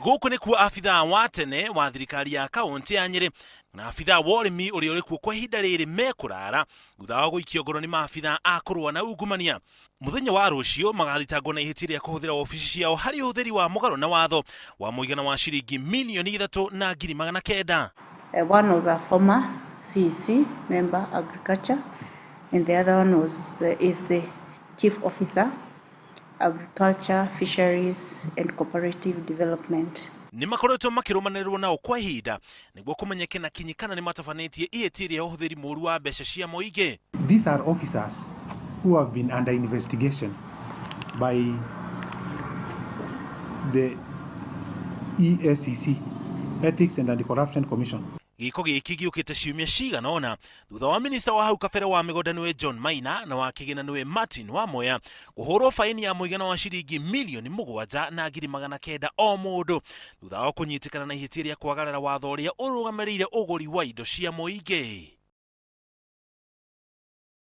Gũkũ nĩ kuo afithaa wa tene wa thirikari ya kaunti ya Nyeri na afithaa wa ũrĩmi ũrĩa ũrĩ kuo kwa ihinda rĩrĩ mekũrara thutha wa gũikio ngoro nĩ maabithaa a kũrũa na ungumania. Mũthenya wa rũciũ magathitangwo na ihĩtia rĩa kũhũthĩra ofici ciao harĩ ũhũthĩri wa mũgarũ na watho wa mũigana wa ciringi milioni 3,900. One was a former CEC member agriculture and the other one is the chief officer agriculture, fisheries and cooperative development. Nĩ makoretwo makĩrũmanĩrĩrwo nao kwa ihinda nĩguo kũmenyeke na kinyi kana nĩ matabanĩtie ihĩtia rĩa ũhũthĩri mũũru wa mbeca cia mũingĩ. These are officers who have been under investigation by the EACC, Ethics and Anti-Corruption Commission. Gĩko gĩkĩ gĩũkĩte ciumia cigana ona thutha wa minista wa hau kabere wa mĩgũnda nĩwe John Maina na wa kĩgĩna nĩwe Martin Wamoya kũhũrwo faini ya mũigana wa ciringi milioni 7,900 o mũndũ thutha wa kũnyitĩkana na ihĩtia rĩa kwagarara watho ũrĩa ũrũgamĩrĩire ũgũri wa indo cia mũingĩ.